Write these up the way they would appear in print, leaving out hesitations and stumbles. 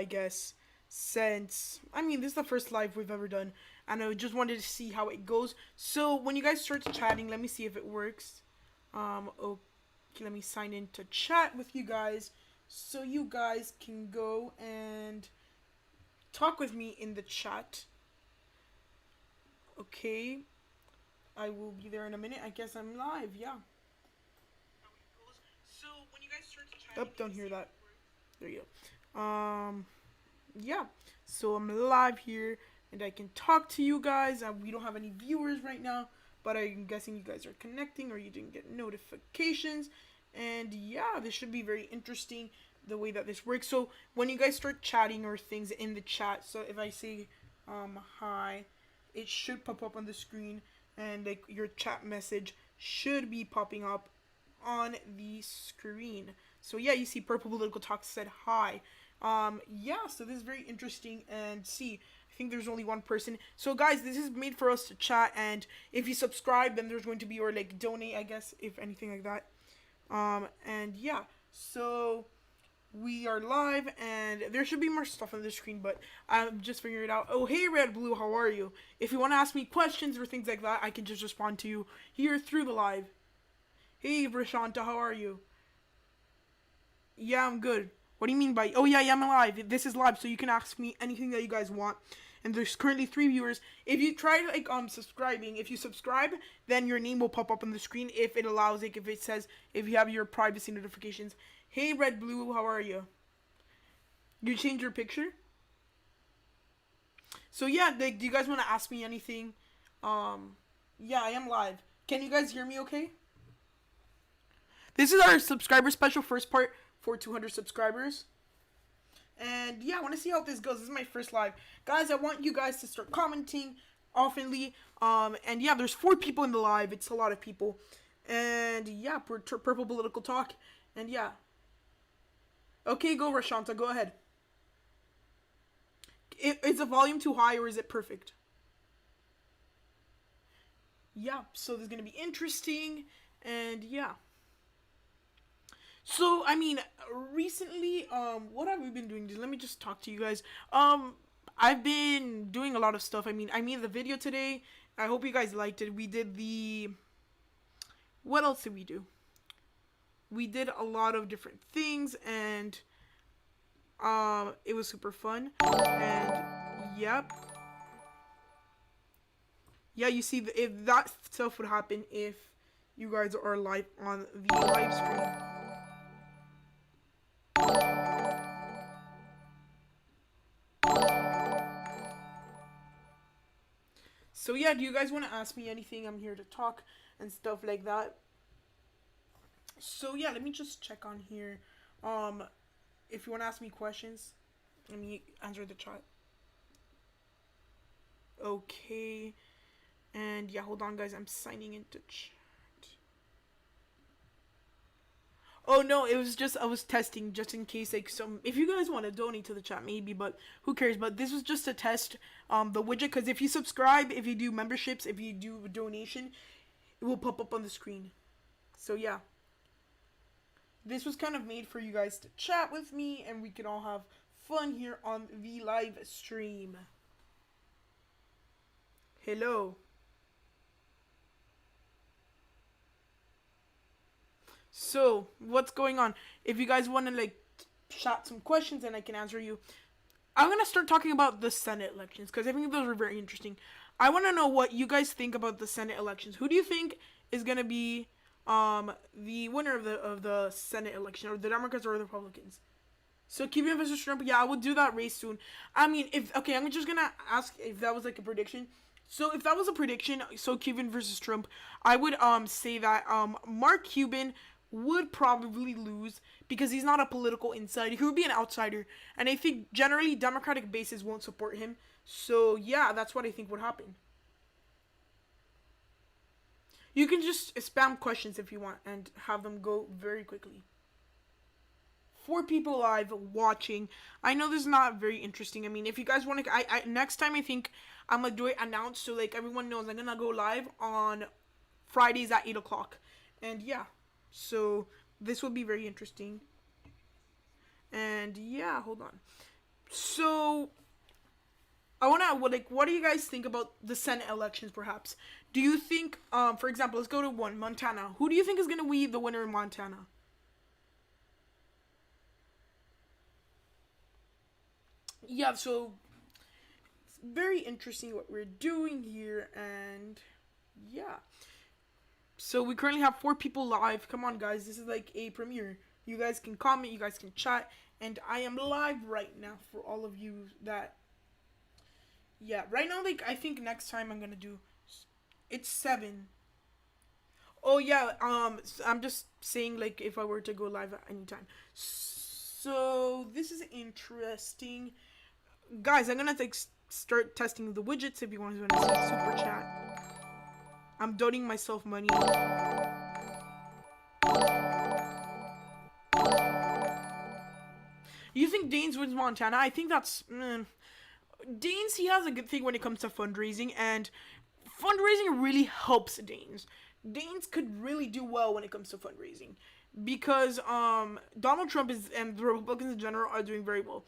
guess, since, I mean, this is the first live we've ever done, and I just wanted to see how it goes. So when you guys start chatting, let me see if it works. Okay, let me sign in to chat with you guys, so you guys can go and talk with me in the chat. Okay, I will be there in a minute. I guess I'm live, yeah. So when you guys start chatting, oh, don't hear that. There you go. Yeah. So I'm live here, and I can talk to you guys. We don't have any viewers right now, but I'm guessing you guys are connecting, or you didn't get notifications. And yeah, this should be very interesting, the way that this works. So when you guys start chatting or things in the chat, so if I say hi, it should pop up on the screen, and like your chat message should be popping up on the screen. So yeah, you see Purple Political Talk said hi. Yeah, so this is very interesting. And see, I think there's only one person. So guys, this is made for us to chat, and if you subscribe, then there's going to be, or like donate, I guess, if anything like that. And yeah, so we are live, and there should be more stuff on the screen, but I'm just figuring it out. Oh, hey, Red Blue, how are you? If you want to ask me questions or things like that, I can just respond to you here through the live. Hey, Rashanta, how are you? Yeah, I'm good. What do you mean by... Oh, yeah, I'm live. This is live, so you can ask me anything that you guys want. And there's currently 3 viewers. If you try, like, subscribing, if you subscribe, then your name will pop up on the screen if it allows, like, if it says, if you have your privacy notifications. Hey, Red Blue, how are you? You changed your picture? So, yeah, like, do you guys want to ask me anything? Yeah, I am live. Can you guys hear me okay? This is our subscriber special, first part for 200 subscribers. And yeah, I want to see how this goes. This is my first live. Guys, I want you guys to start commenting oftenly. And yeah, there's 4 people in the live. It's a lot of people. And yeah, Purple Political Talk. And yeah. Okay, go Rashanta, go ahead. Is the volume too high, or is it perfect? Yeah, so this is going to be interesting. And yeah. So, I mean, recently, what have we been doing? Let me just talk to you guys. I've been doing a lot of stuff. I mean, I made the video today. I hope you guys liked it. We did the... What else did we do? We did a lot of different things, and it was super fun. And, yep. Yeah, you see, if that stuff would happen if you guys are live on the live stream. So yeah, do you guys want to ask me anything? I'm here to talk and stuff like that. So yeah, let me just check on here. If you want to ask me questions, let me answer the chat. Okay. And yeah, hold on guys, I'm signing into chat. Oh no, it was just, I was testing just in case, like, if you guys want to donate to the chat, maybe, but who cares. But this was just to test the widget, because if you subscribe, if you do memberships, if you do a donation, it will pop up on the screen. So yeah, this was kind of made for you guys to chat with me, and we can all have fun here on the live stream. Hello. So, what's going on? If you guys want to, like, chat some questions and I can answer you, I'm going to start talking about the Senate elections, because I think those are very interesting. I want to know what you guys think about the Senate elections. Who do you think is going to be the winner of the Senate election, or the Democrats or the Republicans? So, Kevin versus Trump, yeah, I will do that race soon. I mean, okay, I'm just going to ask if that was, like, a prediction. So, if that was a prediction, so Cuban versus Trump, I would say that Mark Cuban would probably lose, because he's not a political insider. He would be an outsider, and I think generally Democratic bases won't support him. So yeah, that's what I think would happen. You can just spam questions if you want and have them go very quickly. 4 people live watching. I know this is not very interesting. I mean, if you guys want to, I next time I think I'm gonna do it announced, so like everyone knows I'm gonna go live on Fridays at 8 o'clock. And yeah, so this will be very interesting. And yeah, hold on. So I wanna what do you guys think about the Senate elections? Perhaps do you think, for example, let's go to one Montana. Who do you think is gonna be the winner in Montana? Yeah, so it's very interesting what we're doing here, and yeah. So we currently have 4 people live. Come on, guys, this is like a premiere. You guys can comment, you guys can chat, and I am live right now for all of you that. Yeah, right now, like I think next time I'm gonna do. It's 7. Oh yeah, I'm just saying like if I were to go live at any time. So this is interesting, guys. I'm gonna like start testing the widgets if you want to super chat. I'm donating myself money. You think Danes wins Montana? I think that's Danes. He has a good thing when it comes to fundraising, and fundraising really helps Danes. Danes could really do well when it comes to fundraising because Donald Trump is and the Republicans in general are doing very well.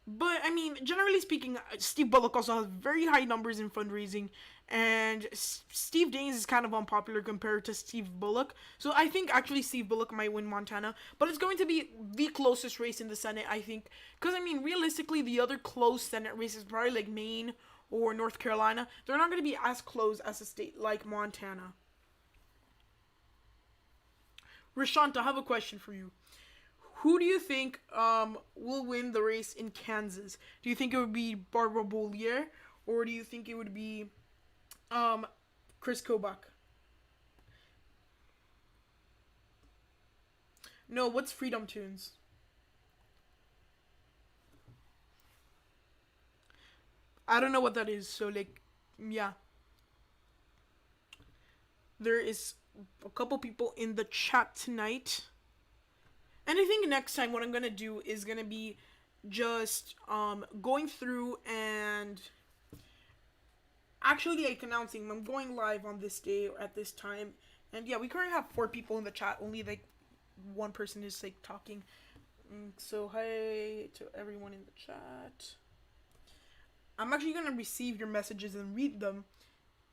But I mean, generally speaking, Steve Bullock also has very high numbers in fundraising, and Steve Daines is kind of unpopular compared to Steve Bullock. So I think actually Steve Bullock might win Montana, but it's going to be the closest race in the Senate, I think, because I mean, realistically, the other close Senate races, probably like Maine or North Carolina, they're not going to be as close as a state like Montana. Rashant, I have a question for you. Who do you think will win the race in Kansas? Do you think it would be Barbara Bollier, or do you think it would be Chris Kobach? No, what's Freedom Tunes? I don't know what that is. So like, yeah, there is a couple people in the chat tonight. And I think next time what I'm gonna do is gonna be just going through and actually like announcing I'm going live on this day or at this time. And yeah, we currently have 4 people in the chat. Only like one person is like talking. So hi to everyone in the chat. I'm actually gonna receive your messages and read them.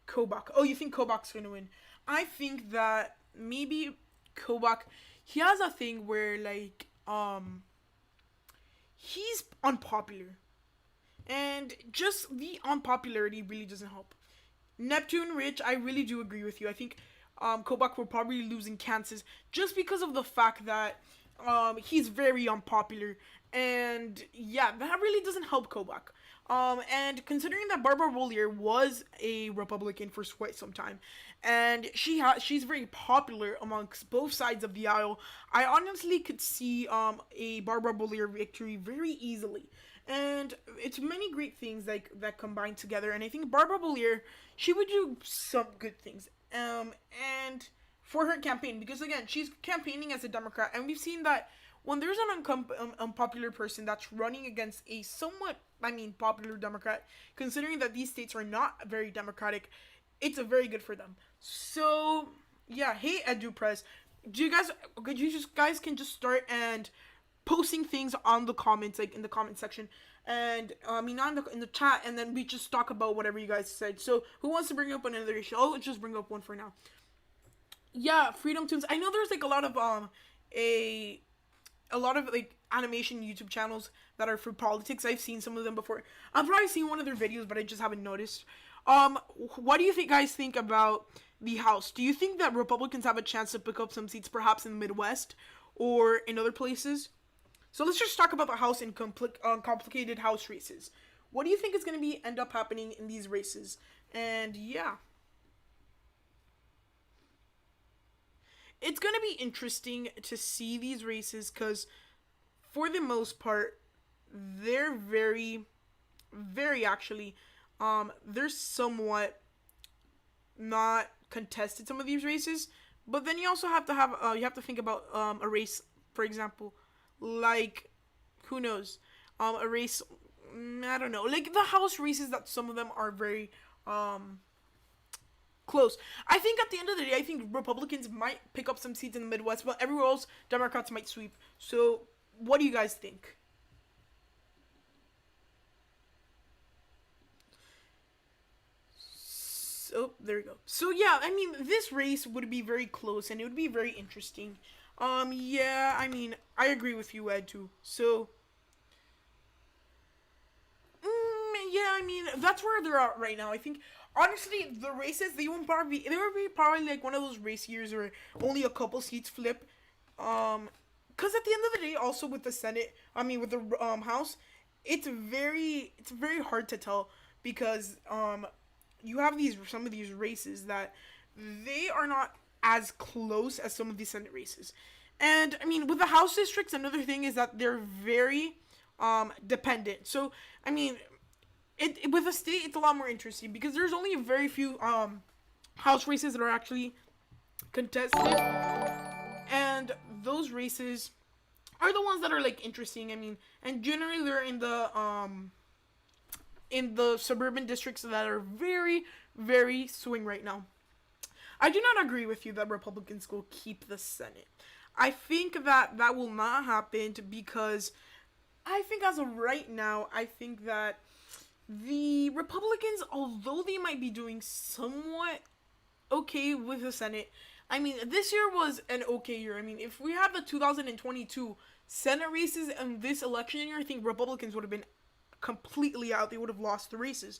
Kobach. Oh, you think Kobach's gonna win? I think that maybe Kobach. He has a thing where like he's unpopular, and just the unpopularity really doesn't help. Neptune Rich, I really do agree with you. I think Kobach will probably lose in Kansas just because of the fact that he's very unpopular, and yeah, that really doesn't help Kobach. And considering that Barbara Bollier was a Republican for quite some time, and she's very popular amongst both sides of the aisle, I honestly could see a Barbara Bollier victory very easily. And it's many great things like that combined together, and I think Barbara Bollier, she would do some good things. And for her campaign, because again, she's campaigning as a Democrat, and we've seen that when there's an unpopular person that's running against a somewhat, I mean, popular Democrat, considering that these states are not very democratic, it's a very good for them. So yeah, hey EduPress, do you guys, could you just guys can just start and posting things on the comments, like in the comment section, and I mean not in the chat, and then we just talk about whatever you guys said. So who wants to bring up another issue? I'll just bring up one for now. Yeah, Freedom Tunes. I know there's like a lot of a lot of like animation YouTube channels that are for politics. I've seen some of them before. I've probably seen one of their videos, but I just haven't noticed. What do you think, guys, think about the House? Do you think that Republicans have a chance to pick up some seats, perhaps in the Midwest or in other places? So let's just talk about the House and complicated House races. What do you think is going to be end up happening in these races? And yeah, it's going to be interesting to see these races because for the most part, they're very actually, they're somewhat not contested, some of these races. But then you also have to have, you have to think about a race, for example, like, who knows, a race, I don't know, like the House races that some of them are very, close. I think at the end of the day, I think Republicans might pick up some seats in the Midwest, but everywhere else, Democrats might sweep. So, what do you guys think? So there we go. So yeah, I mean, this race would be very close and it would be very interesting. Yeah, I mean, I agree with you, Ed, too. So yeah, I mean, that's where they're at right now. I think honestly, the races they would be probably like one of those race years where only a couple seats flip. Because at the end of the day, also with the Senate, I mean with the House, it's very hard to tell because you have these some of these races that they are not as close as some of the Senate races. And I mean, with the House districts, another thing is that they're very dependent. So I mean, with a state, it's a lot more interesting because there's only very few House races that are actually contested, and those races are the ones that are like interesting. I mean, and generally they're in the suburban districts that are very very swing right now. I do not agree with you that Republicans will keep the Senate. I think that that will not happen because I think as of right now, I think that the Republicans, although they might be doing somewhat okay with the Senate, I mean, this year was an okay year. I mean, if we had the 2022 Senate races and this election year, I think Republicans would have been completely out. They would have lost the races.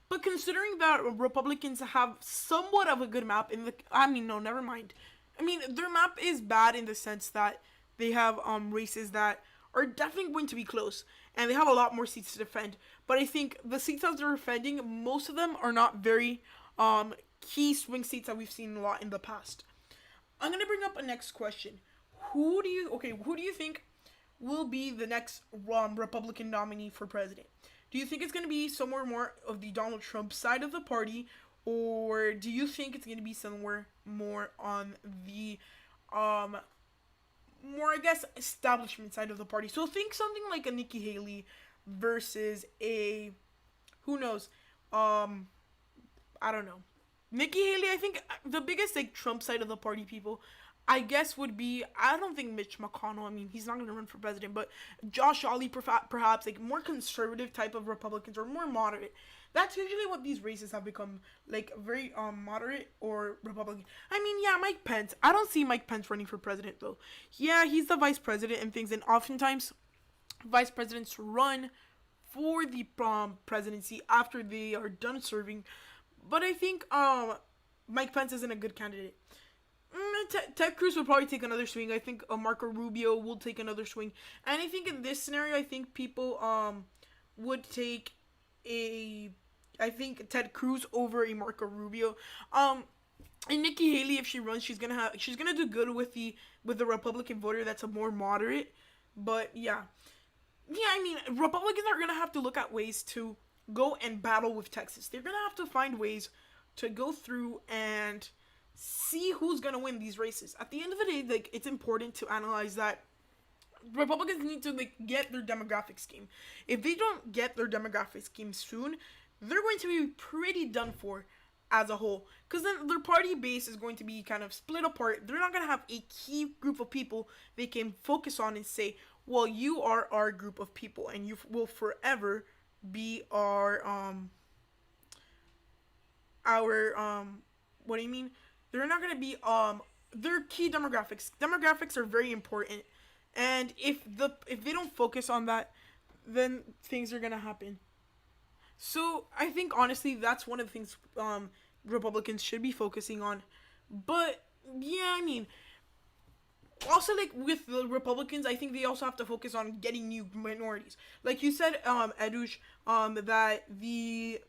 But considering that Republicans have somewhat of a good map in the, I mean, no, never mind. I mean, their map is bad in the sense that they have races that are definitely going to be close, and they have a lot more seats to defend. But I think the seats that they're defending, most of them are not very key swing seats that we've seen a lot in the past. I'm gonna bring up a next question. Who do you think will be the next Republican nominee for president? Do you think it's gonna be somewhere more of the Donald Trump side of the party, or do you think it's gonna be somewhere more on the more, I guess, establishment side of the party? So think something like a Nikki Haley versus a, who knows, I don't know. Nikki Haley, I think the biggest like Trump side of the party people, I guess would be, I don't think Mitch McConnell. I mean, he's not going to run for president, but Josh Hawley, perhaps like more conservative type of Republicans or more moderate. That's usually what these races have become, like very moderate or Republican. I mean, yeah, Mike Pence. I don't see Mike Pence running for president though. Yeah, he's the vice president and things, and oftentimes vice presidents run for the presidency after they are done serving. But I think Mike Pence isn't a good candidate. Ted Cruz will probably take another swing. I think Marco Rubio will take another swing. And I think in this scenario, I think people would take I think Ted Cruz over a Marco Rubio. And Nikki Haley, if she runs, she's gonna do good with the Republican voter that's a more moderate. But yeah, I mean, Republicans are gonna have to look at ways to go and battle with Texas. They're gonna have to find ways to go through and see who's gonna win these races. At the end of the day, like, it's important to analyze that Republicans need to like get their demographic scheme. If they don't get their demographic scheme soon, they're going to be pretty done for as a whole. Because then their party base is going to be kind of split apart. They're not going to have a key group of people they can focus on and say, well, you are our group of people and you will forever be our what do you mean? They're not going to be their key demographics. Demographics are very important. And if they don't focus on that, then things are going to happen. So I think honestly that's one of the things Republicans should be focusing on. But yeah, I mean, also like with the Republicans, I think they also have to focus on getting new minorities. Like you said, Edush, that the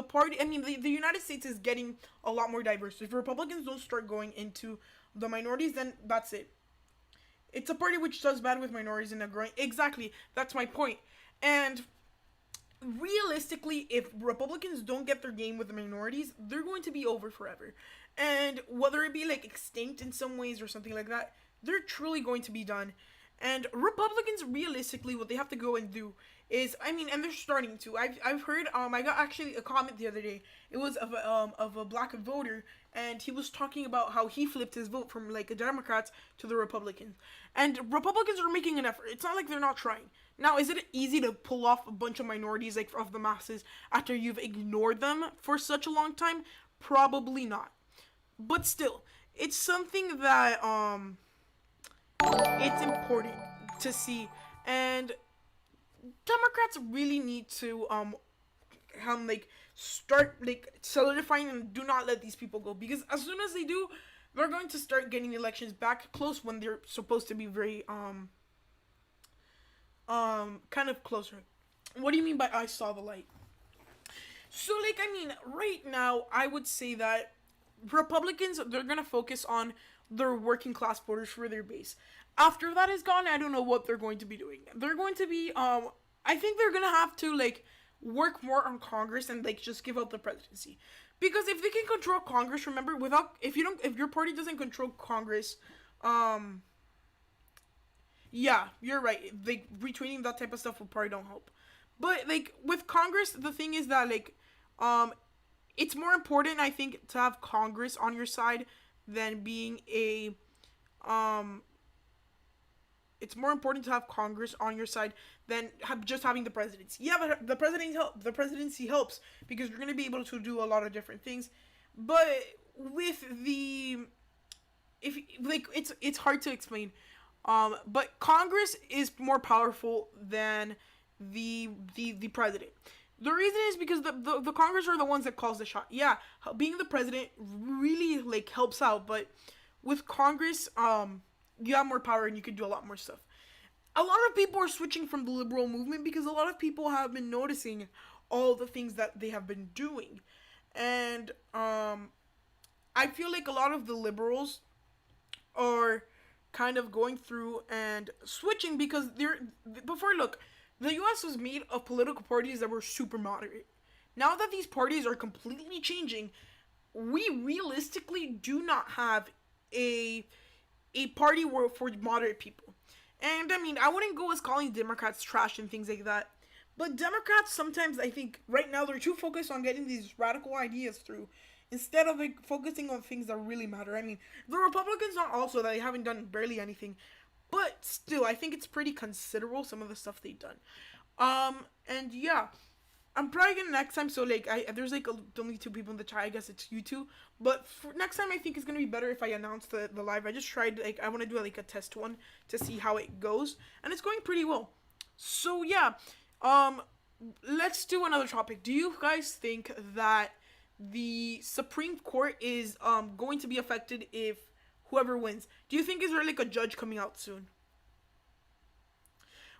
party, I mean, the United States is getting a lot more diverse. If Republicans don't start going into the minorities, then that's it. It's a party which does bad with minorities and a growing. Exactly, that's my point. And realistically, if Republicans don't get their game with the minorities, they're going to be over forever. And whether it be like extinct in some ways or something like that, they're truly going to be done. And Republicans, realistically, what they have to go and do is, I mean, and they're starting to. I've heard, I got actually a comment the other day. It was of a black voter, and he was talking about how he flipped his vote from like the Democrats to the Republicans. And Republicans are making an effort. It's not like they're not trying. Now, is it easy to pull off a bunch of minorities like of the masses after you've ignored them for such a long time? Probably not. But still, it's something that it's important to see, and Democrats really need to like start like solidifying and do not let these people go, because as soon as they do, they're going to start getting elections back close when they're supposed to be very kind of closer. What do you mean by I saw the light? So like I mean right now I would say that Republicans, they're gonna focus on their working class voters for their base. After that is gone, I don't know what they're going to be doing. They're going to be I think they're gonna have to like work more on Congress and like just give out the presidency. Because if they can control Congress, remember, without if your party doesn't control Congress, um yeah, you're right. Like retweeting that type of stuff will probably don't help. But like with Congress, the thing is that like um it's more important, I think, to have Congress on your side than being a um it's more important to have Congress on your side than just having the presidency. Yeah, the presidency helps because you're going to be able to do a lot of different things. But with the if like it's hard to explain. But Congress is more powerful than the president. The reason is because the Congress are the ones that calls the shot. Yeah, being the president really like helps out, but with Congress, you have more power and you can do a lot more stuff. A lot of people are switching from the liberal movement because a lot of people have been noticing all the things that they have been doing, and I feel like a lot of the liberals are kind of going through and switching because they're before look, the US was made of political parties that were super moderate. Now that these parties are completely changing, we realistically do not have a a party for moderate people. And I mean, I wouldn't go as calling Democrats trash and things like that. But Democrats sometimes, I think, right now they're too focused on getting these radical ideas through instead of like, focusing on things that really matter. I mean, the Republicans are also that they haven't done barely anything, but still, I think it's pretty considerable some of the stuff they've done. And yeah, I'm probably gonna next time. So like, there's like only two people in the chat. I guess it's you two. But for next time, I think it's gonna be better if I announce the live. I just tried like I want to do like a test one to see how it goes, and it's going pretty well. So yeah, um, let's do another topic. Do you guys think that the Supreme Court is going to be affected if whoever wins? Do you think is there like a judge coming out soon?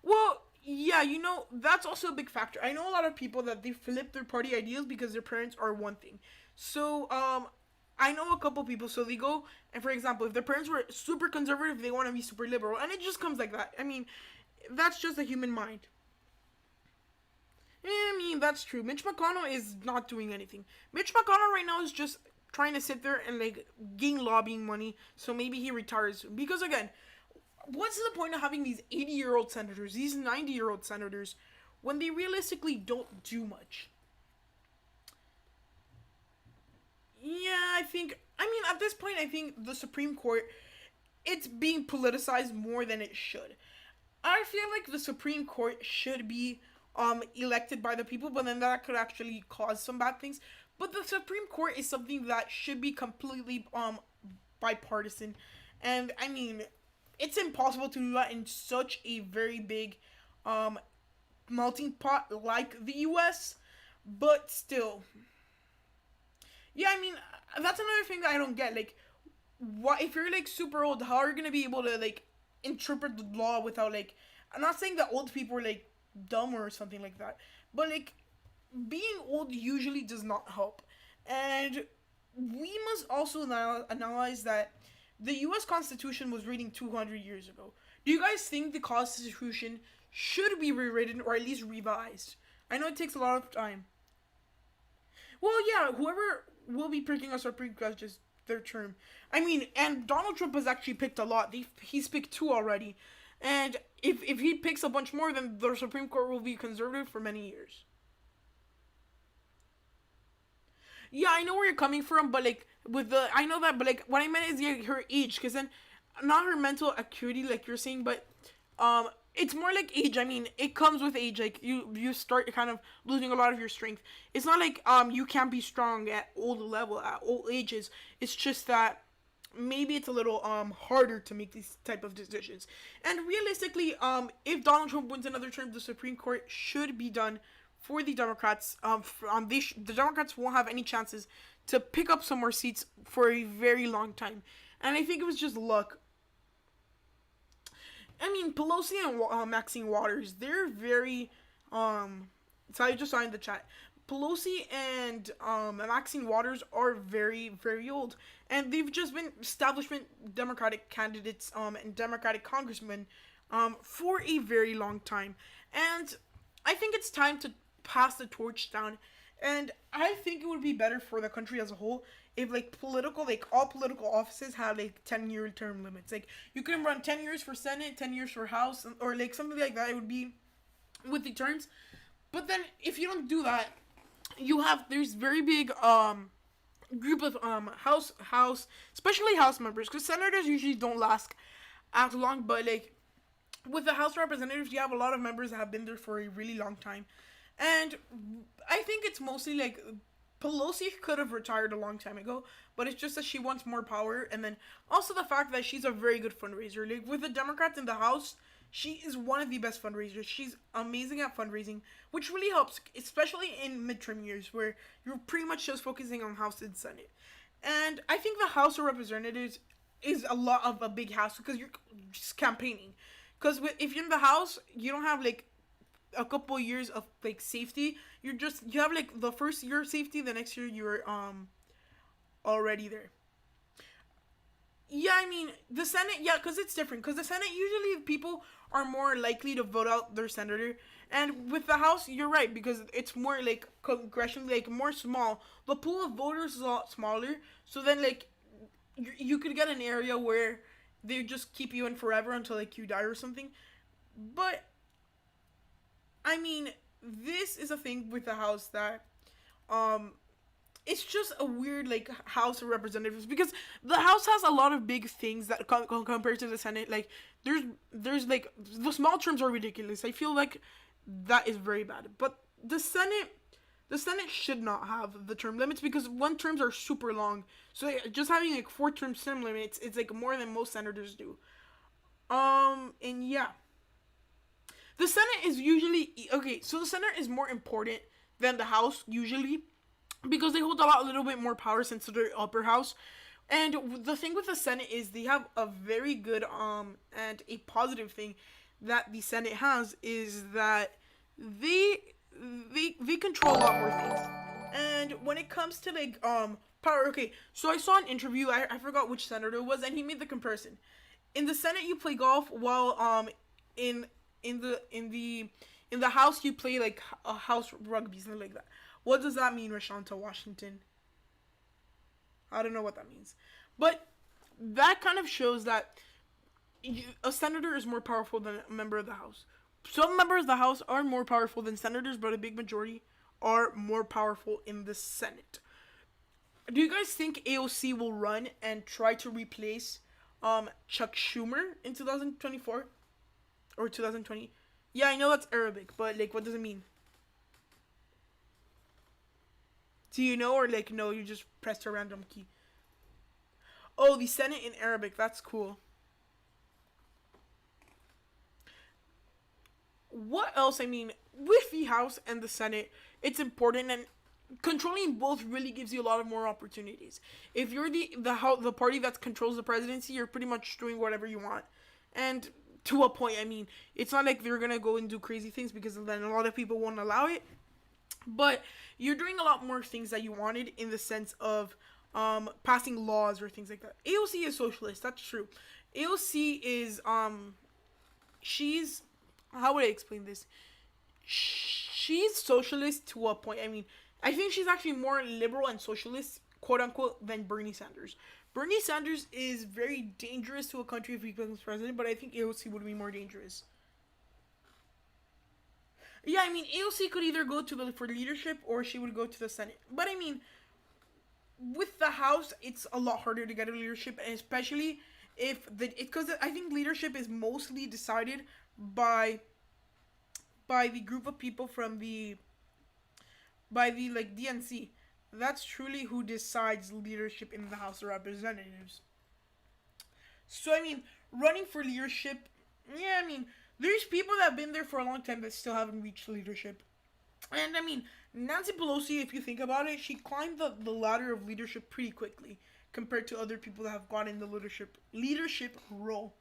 Well, yeah, that's also a big factor. I know a lot of people that they flip their party ideals because their parents are one thing. So, I know a couple people, so they go, and for example, if their parents were super conservative, they want to be super liberal, and it just comes like that. I mean, that's just a human mind. I mean, that's true. Mitch McConnell is not doing anything. Mitch McConnell right now is just trying to sit there and, like, gain lobbying money, so maybe he retires. Because, again, what's the point of having these 80-year-old senators, these 90-year-old senators, when they realistically don't do much? Yeah, at this point, I think the Supreme Court, it's being politicized more than it should. I feel like the Supreme Court should be elected by the people, but then that could actually cause some bad things. But the Supreme Court is something that should be completely bipartisan. And I mean, it's impossible to do that in such a very big um melting pot like the US, but still. Yeah, I mean, that's another thing that I don't get. Like, what if you're like super old? How are you gonna be able to like interpret the law without like? I'm not saying that old people are like dumb or something like that, but like being old usually does not help. And we must also analyze that the U.S. Constitution was written 200 years ago. Do you guys think the Constitution should be rewritten or at least revised? I know it takes a lot of time. Well, yeah, whoever will be picking a Supreme Court is their term. I mean, and Donald Trump has actually picked a lot. He's picked two already. And if he picks a bunch more, then the Supreme Court will be conservative for many years. Yeah, I know where you're coming from, but like I know that, but like what I meant is her age, because then not her mental acuity, like you're saying, but it's more like age. I mean, it comes with age. Like you start kind of losing a lot of your strength. It's not like you can't be strong at old level at old ages. It's just that maybe it's a little harder to make these type of decisions. And realistically, if Donald Trump wins another term, the Supreme Court should be done for the Democrats. The Democrats won't have any chances to pick up some more seats for a very long time. And I think it was just luck. I mean, Pelosi and Maxine Waters, they're very, so I just saw in the chat. Pelosi and Maxine Waters are very, very old. And they've just been establishment Democratic candidates and Democratic congressmen for a very long time. And I think it's time to pass the torch down. And I think it would be better for the country as a whole if all political offices had like 10-year term limits. Like you can run 10 years for Senate, 10 years for House, or like something like that. It would be with the terms. But then if you don't do that, there's very big group of house especially House members, because senators usually don't last as long, but like with the House of Representatives, you have a lot of members that have been there for a really long time. And I think it's mostly like Pelosi could have retired a long time ago, but it's just that she wants more power. And then also the fact that she's a very good fundraiser. Like with the Democrats in the House, she is one of the best fundraisers. She's amazing at fundraising, which really helps, especially in midterm years where you're pretty much just focusing on House and Senate. And I think the House of Representatives is a lot of a big house because you're just campaigning. Because if you're in the House, you don't have like a couple years of like safety. You have like the first year of safety, the next year you're already there. Yeah, I mean the Senate, yeah, because it's different. Because the Senate, usually people are more likely to vote out their senator, and with the House, you're right, because it's more like congressionally, like more small. The pool of voters is a lot smaller, so then like you could get an area where they just keep you in forever until like you die or something. But I mean, this is a thing with the House that um it's just a weird like House of Representatives, because the House has a lot of big things that compared to the Senate. Like there's like the small terms are ridiculous. I feel like that is very bad. But the Senate should not have the term limits, because one terms are super long. So just having like 4 term term limits, it's like more than most senators do. And yeah. The Senate is usually okay, so the Senate is more important than the House usually, because they hold a little bit more power since they're upper house. And the thing with the Senate is they have a very good and a positive thing that the Senate has is that they control a lot more things. And when it comes to like power, okay, so I saw an interview, I forgot which senator it was, and he made the comparison. In the Senate you play golf, while in the House you play like a house rugby, something like that. What does that mean, Rashanta Washington? I don't know what that means. But that kind of shows that a senator is more powerful than a member of the House. Some members of the House are more powerful than senators, but a big majority are more powerful in the Senate. Do you guys think AOC will run and try to replace Chuck Schumer in 2024? Or 2020? Yeah, I know that's Arabic, but like what does it mean? Do you know, or like no, you just pressed a random key? Oh, the Senate in Arabic, that's cool. What else? I mean, with the House and the Senate, it's important, and controlling both really gives you a lot of more opportunities. If you're the party that controls the presidency, you're pretty much doing whatever you want. And to a point, I mean, it's not like they're gonna go and do crazy things, because then a lot of people won't allow it. But you're doing a lot more things that you wanted, in the sense of passing laws or things like that. AOC is socialist, that's true. AOC is she's, how would I explain this? She's socialist to a point. I mean, I think she's actually more liberal and socialist, quote unquote, than Bernie Sanders. Bernie Sanders is very dangerous to a country if he becomes president, but I think AOC would be more dangerous. Yeah, I mean, AOC could either go for leadership, or she would go to the Senate. But I mean, with the House, it's a lot harder to get a leadership, and especially because I think leadership is mostly decided by the group of people from the by the like DNC. That's truly who decides leadership in the House of Representatives. So I mean, running for leadership, yeah, I mean, there's people that have been there for a long time that still haven't reached leadership. And I mean, Nancy Pelosi, if you think about it, she climbed the ladder of leadership pretty quickly compared to other people that have gotten the leadership role.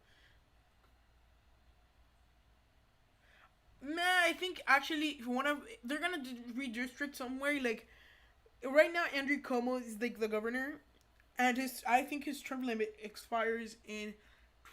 Man, I think actually one of they're gonna redistrict somewhere like right now. Andrew Cuomo is like the governor, and his I think his term limit expires in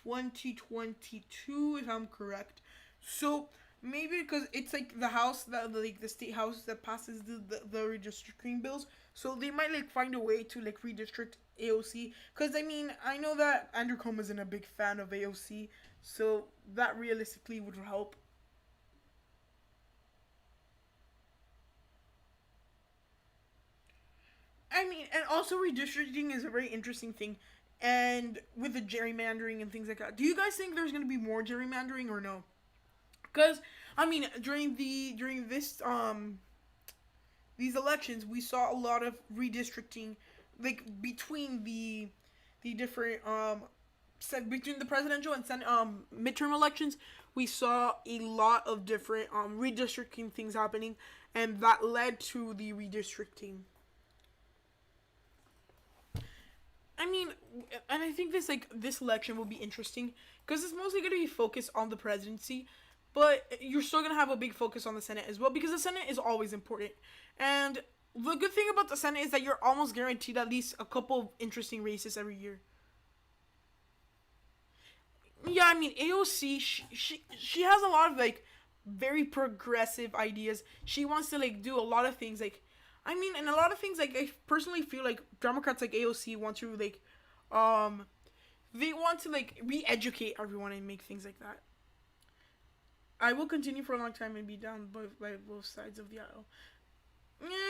2022 if I'm correct. So maybe because it's like the house that like the state house that passes the redistricting bills, so they might like find a way to like redistrict AOC. Because I mean I know that Andrew Cuomo isn't a big fan of AOC, so that realistically would help. I mean, and also redistricting is a very interesting thing, and with the gerrymandering and things like that. Do you guys think there's going to be more gerrymandering or no? Because I mean, during this these elections, we saw a lot of redistricting, like between the different between the presidential and senate midterm elections. We saw a lot of different redistricting things happening, and that led to the redistricting. I mean, and I think this election will be interesting because it's mostly going to be focused on the presidency, but you're still going to have a big focus on the Senate as well because the Senate is always important. And the good thing about the Senate is that you're almost guaranteed at least a couple of interesting races every year. Yeah, I mean AOC, she has a lot of like very progressive ideas. She wants to like do a lot of things like I mean, and a lot of things like I personally feel like Democrats like AOC want to like, um, they want to like re-educate everyone and make things like that. I will continue for a long time and be down by both sides of the aisle.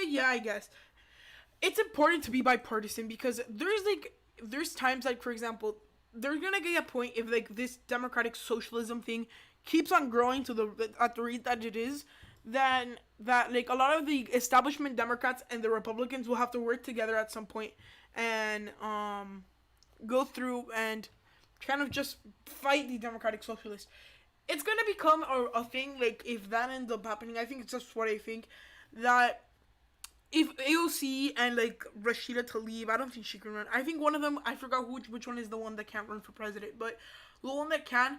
Yeah, I guess it's important to be bipartisan because there's times like for example, there's gonna get a point if like this democratic socialism thing keeps on growing to the at the rate that it is, then that like a lot of the establishment Democrats and the Republicans will have to work together at some point and go through and kind of just fight the democratic socialists. It's gonna become a thing like if that ends up happening. I think it's just what I think that if AOC and like Rashida Tlaib, I don't think she can run. I think one of them, I forgot which one is the one that can't run for president, but the one that can,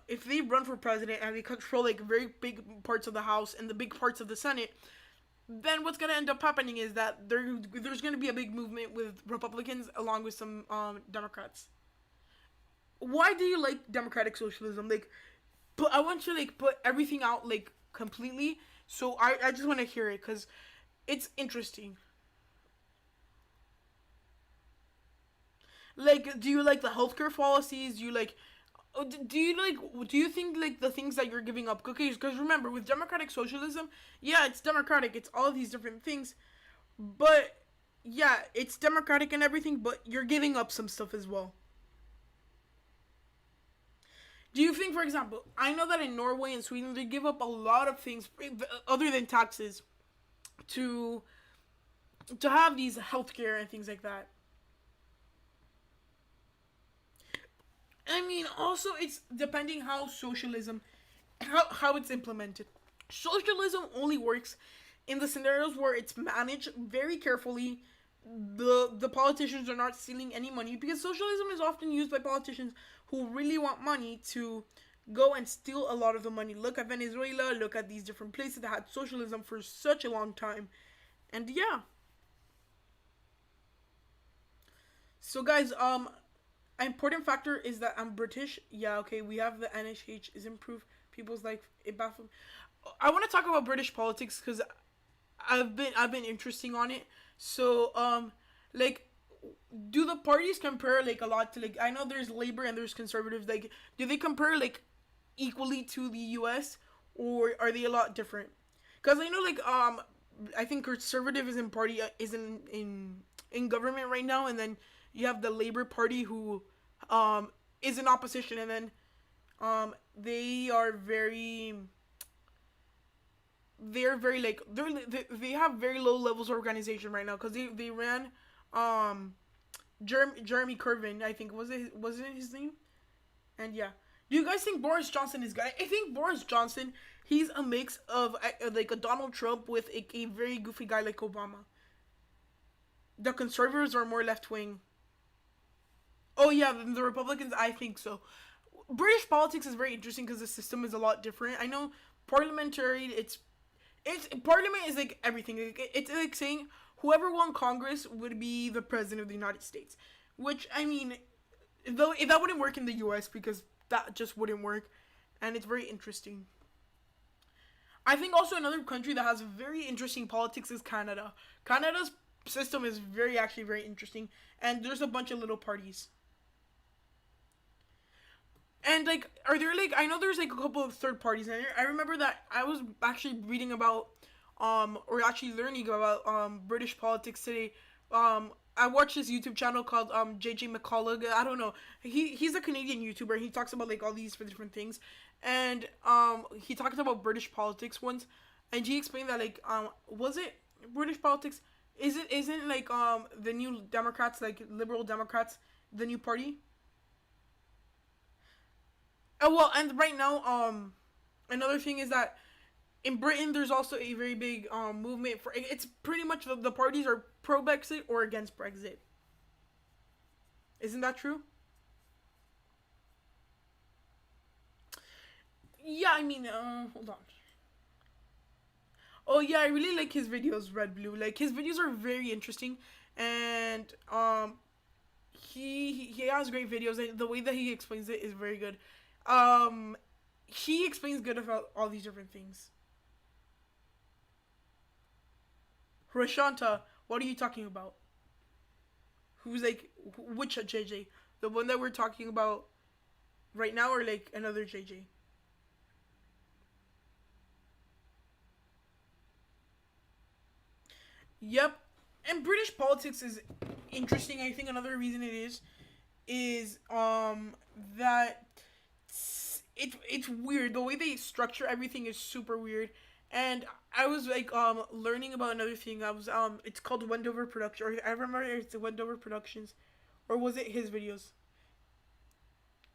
if they run for president and they control like very big parts of the House and the big parts of the Senate, then what's gonna end up happening is that there's gonna be a big movement with Republicans along with some Democrats. Why do you like democratic socialism? Like, I want you to like put everything out like completely. So I just want to hear it because it's interesting. Like, do you like the healthcare policies? Do you like? Do you like? Do you think like the things that you're giving up? Okay, because remember, with democratic socialism, yeah, it's democratic. It's all these different things, but yeah, it's democratic and everything. But you're giving up some stuff as well. Do you think, for example, I know that in Norway and Sweden they give up a lot of things other than taxes to have these healthcare and things like that. I mean, also it's depending how socialism, how it's implemented. Socialism only works in the scenarios where it's managed very carefully. The politicians are not stealing any money because socialism is often used by politicians who really want money to go and steal a lot of the money. Look at Venezuela, look at these different places that had socialism for such a long time. And yeah. So guys, an important factor is that I'm British. Yeah, okay, we have the NHH is improved people's life. It baffled. I want to talk about British politics because I've been interesting on it. So like do the parties compare like a lot to like I know there's Labor and there's Conservatives, like do they compare like equally to the US or are they a lot different? Cuz I know like I think Conservatism party is in government right now, and then you have the Labor Party who is in opposition, and then They are very, they're very like they have very low levels of organization right now because they ran um Jeremy Corbyn, I think wasn't his name. And yeah, do you guys think Boris Johnson is good? I think Boris Johnson, he's a mix of like a Donald Trump with a very goofy guy like Obama. The conservatives are more left wing. Oh yeah, the Republicans, I think so. British politics is very interesting because the system is a lot different. I know parliamentary, it's parliament is like everything. It's like saying whoever won Congress would be the president of the United States, which I mean, though if that wouldn't work in the U.S. because that just wouldn't work, and it's very interesting. I think also another country that has very interesting politics is Canada. Canada's system is very actually very interesting, and there's a bunch of little parties. And like, are there like I know there's like a couple of third parties, and I remember that I was actually reading about, or actually learning about British politics today. I watched this YouTube channel called JJ McCullough. I don't know. He's a Canadian YouTuber. He talks about like all these different things, and he talked about British politics once, and he explained that like was it British politics? Isn't like the new Democrats, like Liberal Democrats, the new party? Oh well, and right now, another thing is that in Britain there's also a very big movement for it's pretty much the parties are pro Brexit or against Brexit. Isn't that true? Yeah, I mean, hold on. Oh yeah, I really like his videos, Red Blue. Like his videos are very interesting, and he has great videos, and the way that he explains it is very good. Um, he explains good about all these different things. Rashanta, what are you talking about? Who's like which JJ? The one that we're talking about right now, or like another JJ? Yep. And British politics is interesting. I think another reason it is that it's weird. The way they structure everything is super weird. And I was like learning about another thing. I was it's called Wendover Production. Or I remember it's the Wendover Productions, or was it his videos?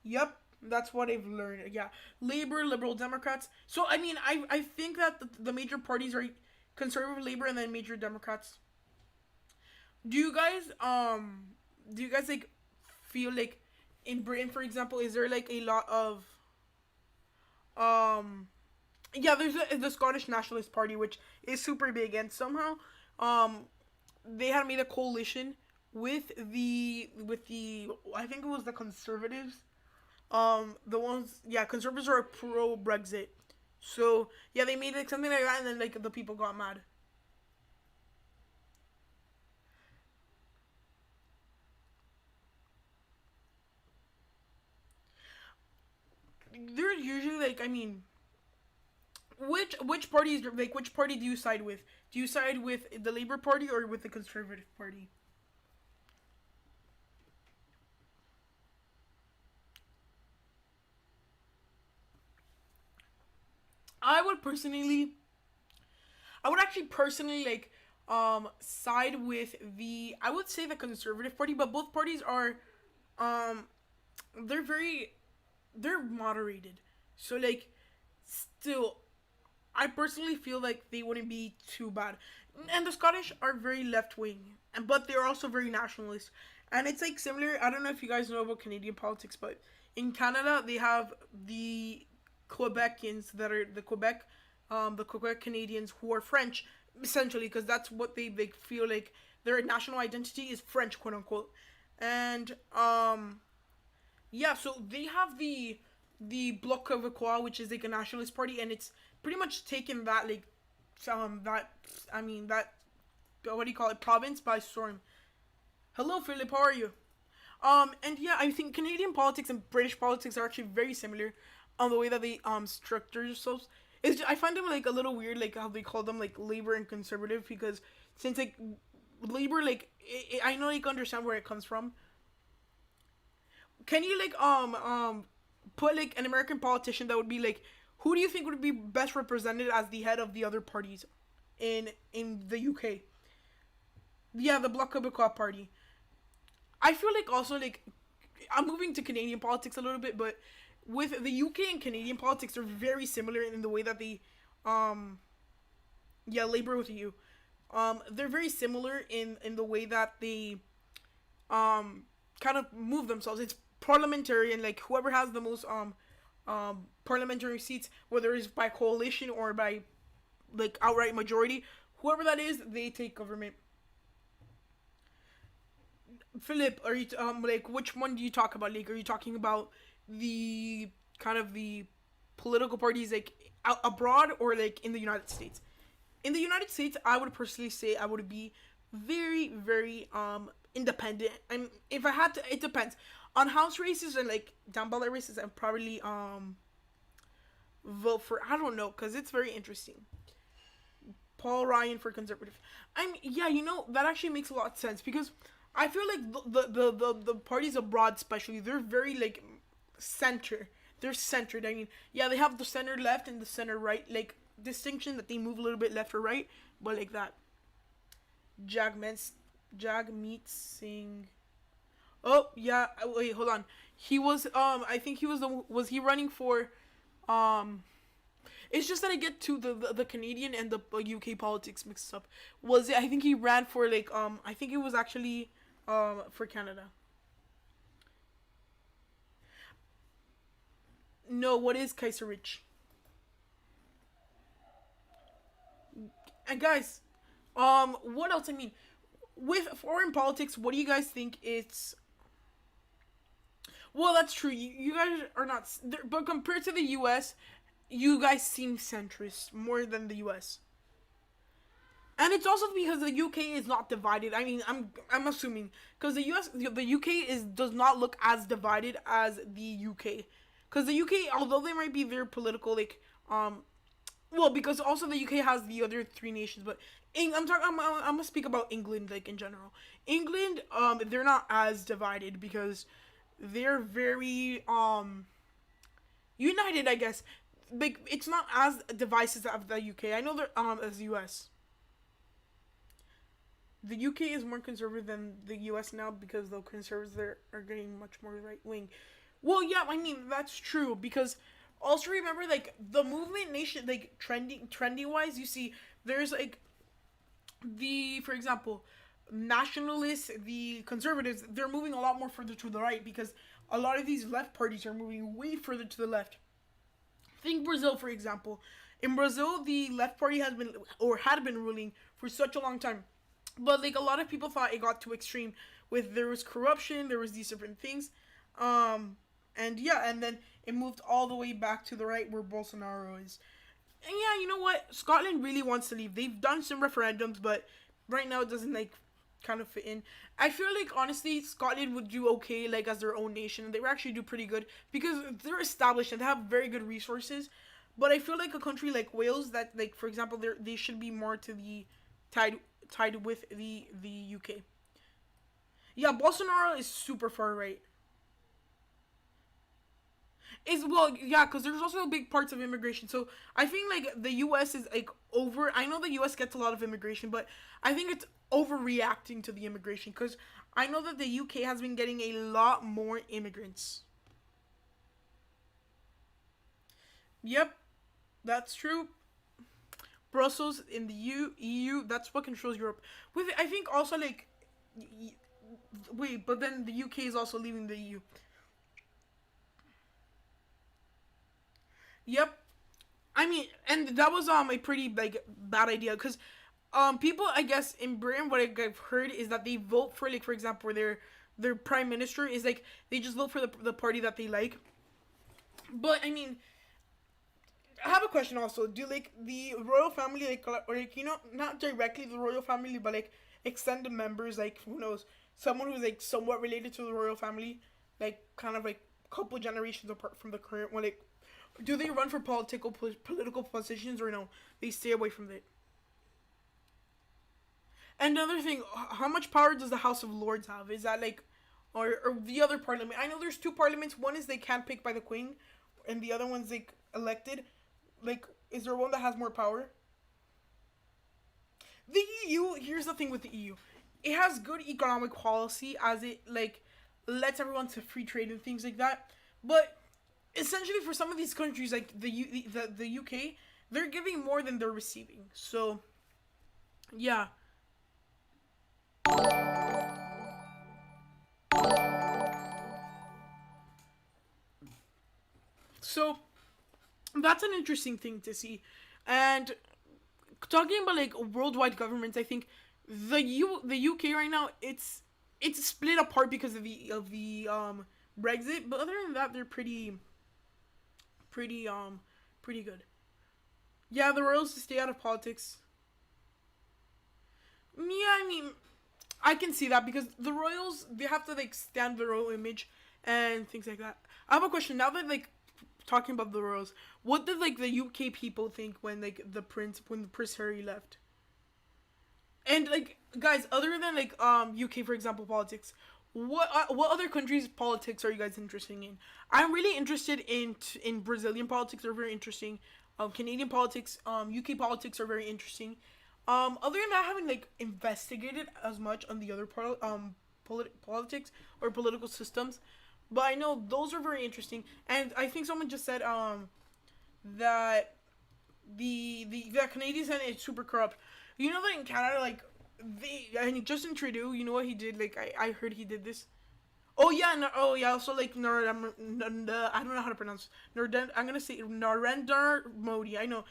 Yep, that's what I've learned. Yeah, Labor, Liberal Democrats. So I mean, I think that the major parties are conservative, Labor, and then major Democrats. Do you guys do you guys like feel like in Britain, for example, is there like a lot of um yeah, there's the Scottish Nationalist Party, which is super big, and somehow um they had made a coalition with the I think it was the Conservatives. The ones, yeah, Conservatives are pro Brexit. So yeah, they made like something like that, and then like the people got mad. They're usually like, I mean, which party is like which party do you side with? Do you side with the Labour Party or with the Conservative Party? I would personally, I would actually personally like side with the I would say the Conservative Party, but both parties are um they're very they're moderated. So like still I personally feel like they wouldn't be too bad. And the Scottish are very left wing, and but they're also very nationalist. And it's like similar. I don't know if you guys know about Canadian politics, but in Canada they have the Quebecans that are the Quebec Canadians who are French, essentially, because that's what they feel like their national identity is French, quote unquote. And yeah, so they have the Bloc Québécois, which is like a nationalist party, and it's pretty much taken that like that I mean that what do you call it province by storm. Hello, Philip. How are you? And yeah, I think Canadian politics and British politics are actually very similar on the way that they structure themselves. I find them like a little weird, like how they call them like Labor and Conservative, because since like Labor, like I know you can understand where it comes from. Can you like put like an American politician that would be like, who do you think would be best represented as the head of the other parties in the UK? Yeah, the Bloc Québécois party. I feel like also like I'm moving to Canadian politics a little bit, but with the UK and Canadian politics, they're very similar in the way that they, um, yeah, labor with you. They're very similar in the way that they kind of move themselves. It's parliamentary, and like whoever has the most parliamentary seats, whether it's by coalition or by like outright majority, whoever that is, they take government. Philip, are you like which one do you talk about? Like, are you talking about the kind of the political parties like abroad or like in the United States? In the United States, I would personally say I would be very, very independent. And if I had to, it depends on house races and like down ballot races. I'd probably vote for, I don't know, because it's very interesting. Paul Ryan for conservative. I mean, yeah, you know that actually makes a lot of sense because I feel like the parties abroad, especially, they're very like center. They're centered. I mean, yeah, they have the center left and the center right, like distinction that they move a little bit left or right, but like that. Jagmeet Singh. Oh yeah, wait, hold on. He was I think he was was he running for um it's just that I get to the Canadian and the UK politics mixed up. Was it? I think he ran for like I think it was actually for Canada. No, what is Kaiserich? And guys, what else? I mean, with foreign politics, what do you guys think it's? Well, that's true. You guys are not, but compared to the U.S., you guys seem centrist more than the U.S. And it's also because the UK is not divided. I mean, I'm assuming because the UK is does not look as divided as the UK, because the UK, although they might be very political, like well, because also the UK has the other three nations, but I'm gonna speak about England like in general. England, they're not as divided because they're very united, I guess. Like it's not as divisive of the UK. I know they're as the US. The UK is more conservative than the US now because the conservatives there are getting much more right wing. Well, yeah, I mean that's true because also remember like the movement nation like trendy wise, you see there's like the for example nationalists, the conservatives, they're moving a lot more further to the right because a lot of these left parties are moving way further to the left. Think Brazil, for example. In Brazil, the left party has been or had been ruling for such a long time, but like a lot of people thought it got too extreme. With there was corruption, there was these different things, and yeah, and then it moved all the way back to the right where Bolsonaro is. And yeah, you know what? Scotland really wants to leave. They've done some referendums, but right now it doesn't like kind of fit in. I feel like honestly Scotland would do okay like as their own nation. They would actually do pretty good because they're established and they have very good resources. But I feel like a country like Wales that like for example they should be more to the tied with the UK. Yeah, Bolsonaro is super far right. Is well, yeah, because there's also big parts of immigration. So I think like the U.S. is like over. I know the U.S. gets a lot of immigration, but I think it's overreacting to the immigration because I know that the U.K. has been getting a lot more immigrants. Yep, that's true. Brussels in the EU, that's what controls Europe. With I think also like, wait, but then the UK is also leaving the EU. Yep, I mean, and that was a pretty like bad idea because people I guess in Britain what I've heard is that they vote for like for example their prime minister is like they just vote for the party that they like. But I mean, I have a question also. Do like the royal family like or like you know not directly the royal family but like extended members like who knows someone who's like somewhat related to the royal family like kind of like couple generations apart from the current one like do they run for political positions or no? They stay away from it. And another thing, how much power does the House of Lords have? Is that like or the other parliament. I know there's two parliaments. One is they can't pick by the queen, and the other one's like elected. Like, is there one that has more power? The EU. Here's the thing with the EU. It has good economic policy as it like lets everyone to free trade and things like that. But essentially, for some of these countries, like the UK, they're giving more than they're receiving. So yeah. So that's an interesting thing to see. And talking about like worldwide governments, I think the UK right now it's split apart because of the Brexit. But other than that, they're pretty pretty good. Yeah, the royals to stay out of politics. Yeah, I mean, I can see that because the royals they have to like stand their own image and things like that. I have a question now that like talking about the royals. What did like the UK people think when like the Prince Harry left? And like guys, other than like UK for example politics, what other countries' politics are you guys interested in? I'm really interested in Brazilian politics. They're very interesting. Canadian politics, UK politics are very interesting. Other than that, I haven't like investigated as much on the other politics or political systems, but I know those are very interesting. And I think someone just said that the Canadian Senate is super corrupt. You know that in Canada, like Justin Trudeau, you know what he did? Like I heard he did this. Oh yeah, no, oh yeah. Also like I don't know how to pronounce I'm gonna say Narendra Modi. I know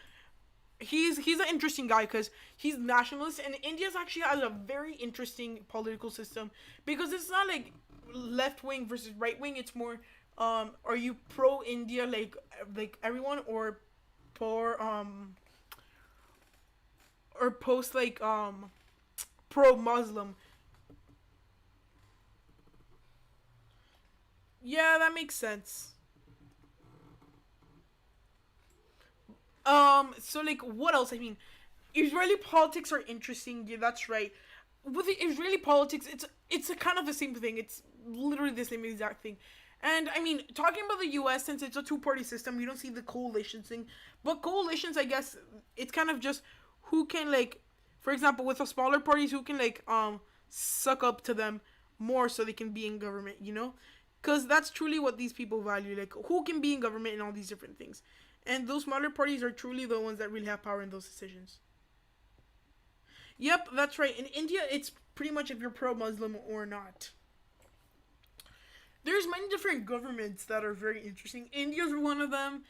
he's an interesting guy because he's nationalist, and India's actually has a very interesting political system because it's not like left wing versus right wing. It's more are you pro India like everyone pro or post like pro Muslim. Yeah, that makes sense. So like what else? I mean, Israeli politics are interesting. Yeah, that's right. With the Israeli politics, it's a kind of the same thing. It's literally the same exact thing. And I mean, talking about the U.S., since it's a two-party system, you don't see the coalition thing. But coalitions, I guess, it's kind of just who can like, for example, with the smaller parties, who can like suck up to them more so they can be in government. You know, because that's truly what these people value. Like who can be in government and all these different things. And those smaller parties are truly the ones that really have power in those decisions. Yep, that's right. In India, it's pretty much if you're pro-Muslim or not. There's many different governments that are very interesting. India's one of them.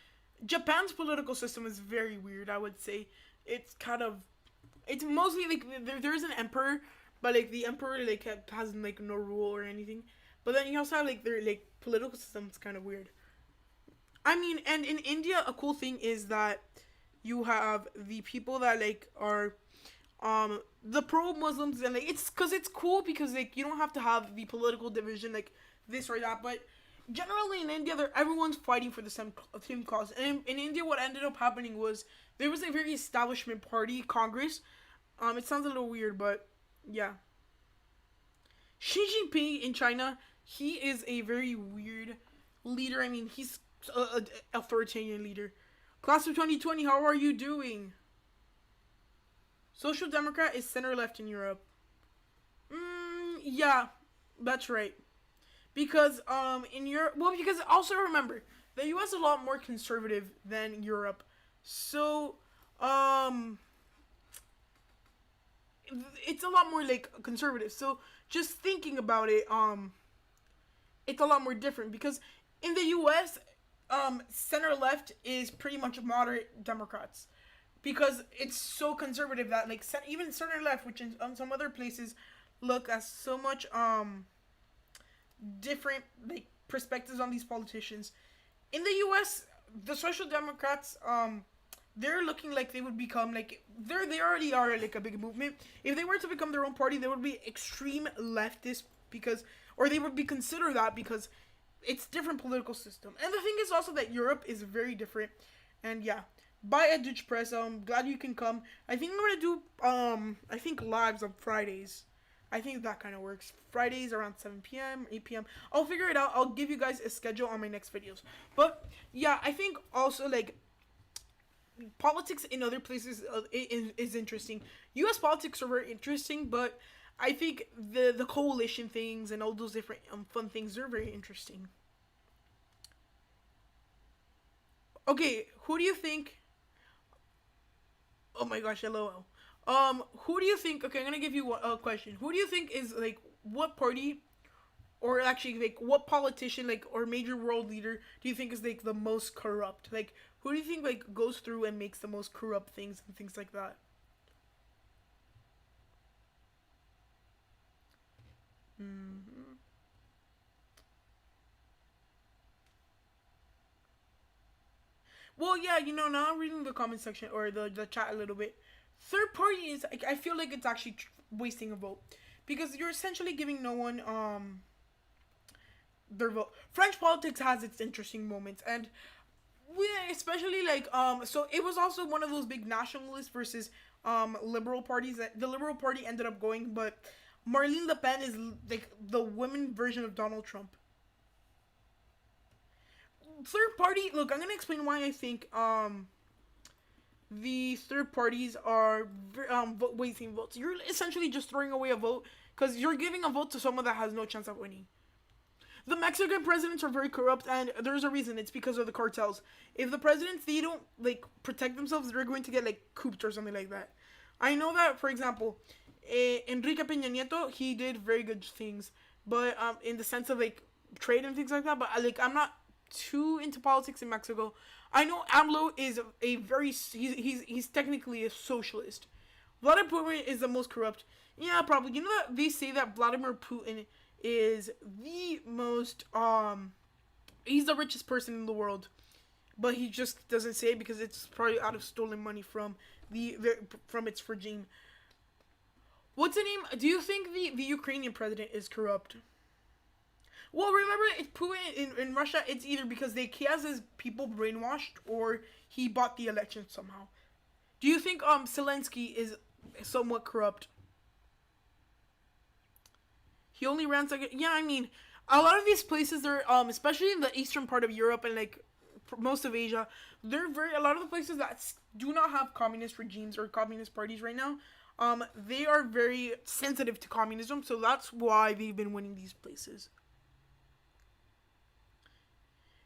Japan's political system is very weird, I would say. It's kind of it's mostly like there's an emperor, but like the emperor like has like no rule or anything. But then you also have like their like political system's kind of weird. I mean, and in India, a cool thing is that you have the people that like are the pro Muslims, and like it's because it's cool because like you don't have to have the political division like this or that, but generally in India, everyone's fighting for the same cause. And in India, what ended up happening was there was a very establishment party Congress. It sounds a little weird, but yeah. Xi Jinping in China, he is a very weird leader. I mean, he's a authoritarian leader. Class of 2020, how are you doing? Social Democrat is center left in Europe. Yeah, that's right. Because in Europe, well, because also remember the U.S. is a lot more conservative than Europe, so um it's a lot more like conservative. So just thinking about it, it's a lot more different because in the U.S. Center left is pretty much moderate Democrats because it's so conservative that like even center left, which in some other places look as so much different like perspectives on these politicians. In the U.S., the Social Democrats, they're looking like they would become like they already are like a big movement. If they were to become their own party, they would be extreme leftist because, or they would be considered that because it's different political system. And the thing is also that Europe is very different. And yeah, bye Edge Press. Glad you can come. I think I'm gonna do I think lives on Fridays. I think that kind of works. Fridays around 7 p.m., 8 p.m. I'll figure it out. I'll give you guys a schedule on my next videos. But yeah, I think also like politics in other places is interesting. U.S. politics are very interesting, but I think the coalition things and all those different fun things are very interesting. Okay, who do you think? Oh my gosh, LOL. Who do you think? Okay, I'm gonna give you a question. Who do you think is like what party, or actually like what politician, like or major world leader do you think is like the most corrupt? Like who do you think like goes through and makes the most corrupt things and things like that? Hmm. Well, yeah, now I'm reading the comment section or the chat a little bit. Third party is like, I feel like it's actually wasting a vote because you're essentially giving no one their vote. French politics has its interesting moments, and we especially like so it was also one of those big nationalist versus liberal parties that the liberal party ended up going, but Marlene Le Pen is like the women version of Donald Trump. Third party, look, I'm gonna explain why I think the third parties are wasting votes. You're essentially just throwing away a vote because you're giving a vote to someone that has no chance of winning. The Mexican presidents are very corrupt, and there's a reason. It's because of the cartels. If the presidents they don't like protect themselves, they're going to get like cooped or something like that. I know that, for example, Enrique Peña Nieto he did very good things, but in the sense of like trade and things like that. But like I'm not too into politics in Mexico. I know AMLO is a very he's technically a socialist. Vladimir Putin is the most corrupt. Yeah, probably. You know that they say that Vladimir Putin is the most he's the richest person in the world, but he just doesn't say it because it's probably out of stolen money from from its regime. What's the name? Do you think the Ukrainian president is corrupt? Well, remember, it's Putin in Russia. It's either because he has his people brainwashed, or he bought the election somehow. Do you think Zelensky is somewhat corrupt? He only ran like yeah. I mean, a lot of these places are especially in the eastern part of Europe and like most of Asia. They're very a lot of the places that do not have communist regimes or communist parties right now. They are very sensitive to communism, so that's why they've been winning these places.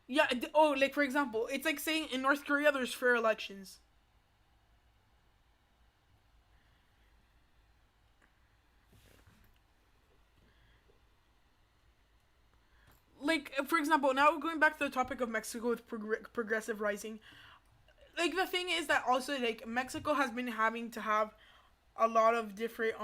Yeah. Oh, like for example, it's like saying in North Korea there's fair elections. Like for example, now going back to the topic of Mexico with progressive rising. Like the thing is that also like Mexico has been having to have a lot of different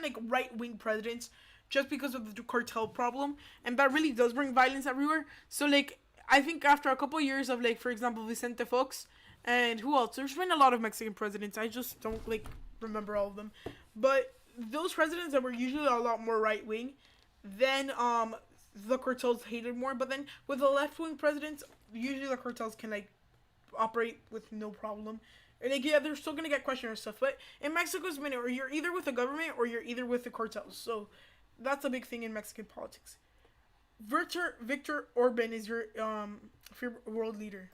like right wing presidents just because of the cartel problem, and that really does bring violence everywhere. So like I think after a couple of years of like for example Vicente Fox and who else, there's been a lot of Mexican presidents. I just don't like remember all of them, but those presidents that were usually a lot more right wing, then the cartels hated more. But then with the left wing presidents, usually the cartels can like operate with no problem. And like, yeah, they're still gonna get questioned and stuff. But in Mexico's minute, or you're either with the government or you're either with the cartels. So that's a big thing in Mexican politics. Victor Orban is your world leader.